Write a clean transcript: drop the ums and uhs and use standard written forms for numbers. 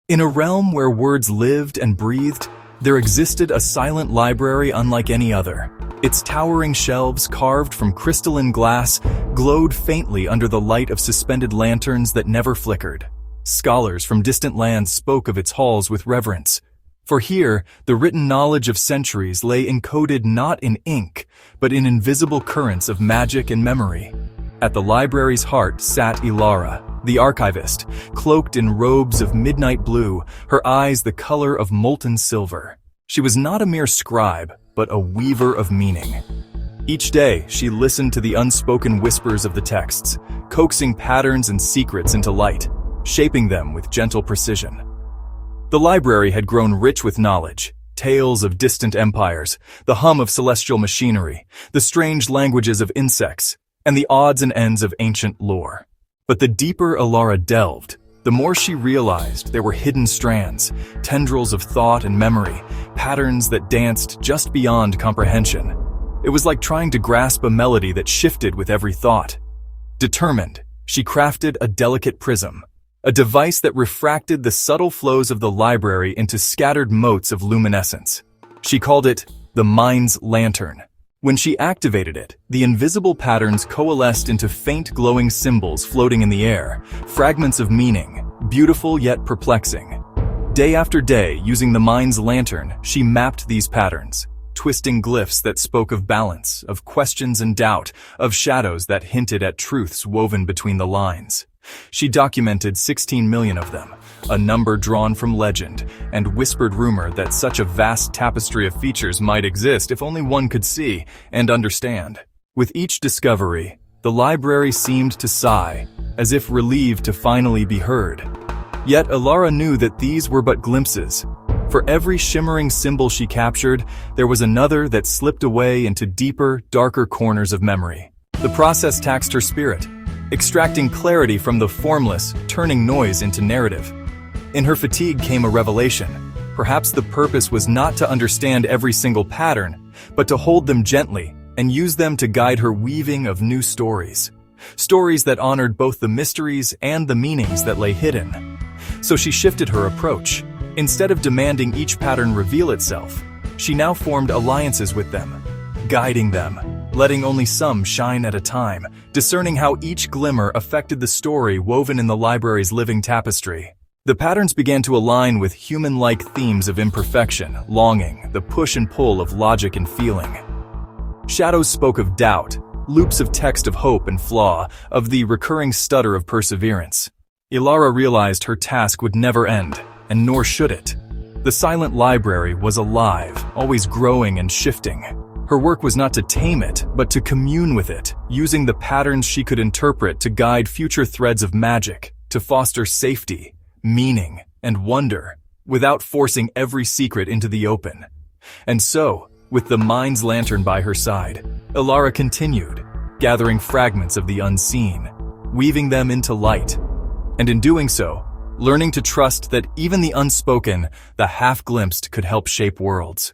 In a realm where words lived and breathed, there existed a silent library unlike any other. Its towering shelves, carved from crystalline glass, glowed faintly under the light of suspended lanterns that never flickered. Scholars from distant lands spoke of its halls with reverence, for here the written knowledge of centuries lay encoded not in ink, but in invisible currents of magic and memory. At the library's heart sat Ilara, the archivist, cloaked in robes of midnight blue, her eyes the color of molten silver. She was not a mere scribe, but a weaver of meaning. Each day, she listened to the unspoken whispers of the texts, coaxing patterns and secrets into light, shaping them with gentle precision. The library had grown rich with knowledge, tales of distant empires, the hum of celestial machinery, the strange languages of insects, and the odds and ends of ancient lore. But the deeper Ilara delved, the more she realized there were hidden strands, tendrils of thought and memory, patterns that danced just beyond comprehension. It was like trying to grasp a melody that shifted with every thought. Determined, she crafted a delicate prism, a device that refracted the subtle flows of the library into scattered motes of luminescence. She called it the Mind's Lantern. When she activated it, the invisible patterns coalesced into faint glowing symbols floating in the air, fragments of meaning, beautiful yet perplexing. Day after day, using the Mind's Lantern, she mapped these patterns, twisting glyphs that spoke of balance, of questions and doubt, of shadows that hinted at truths woven between the lines. She documented 16 million of them, a number drawn from legend and whispered rumor that such a vast tapestry of features might exist if only one could see and understand. With each discovery, the library seemed to sigh, as if relieved to finally be heard. Yet Ilara knew that these were but glimpses. For every shimmering symbol she captured, there was another that slipped away into deeper, darker corners of memory. The process taxed her spirit, extracting clarity from the formless, turning noise into narrative. In her fatigue came a revelation. Perhaps the purpose was not to understand every single pattern, but to hold them gently and use them to guide her weaving of new stories. Stories that honored both the mysteries and the meanings that lay hidden. So she shifted her approach. Instead of demanding each pattern reveal itself, she now formed alliances with them, guiding them, letting only some shine at a time, discerning how each glimmer affected the story woven in the library's living tapestry. The patterns began to align with human-like themes of imperfection, longing, the push and pull of logic and feeling. Shadows spoke of doubt, loops of text of hope and flaw, of the recurring stutter of perseverance. Ilara realized her task would never end, and nor should it. The silent library was alive, always growing and shifting. Her work was not to tame it, but to commune with it, using the patterns she could interpret to guide future threads of magic, to foster safety, meaning, and wonder, without forcing every secret into the open. And so, with the Mind's Lantern by her side, Ilara continued, gathering fragments of the unseen, weaving them into light, and in doing so, learning to trust that even the unspoken, the half-glimpsed could help shape worlds.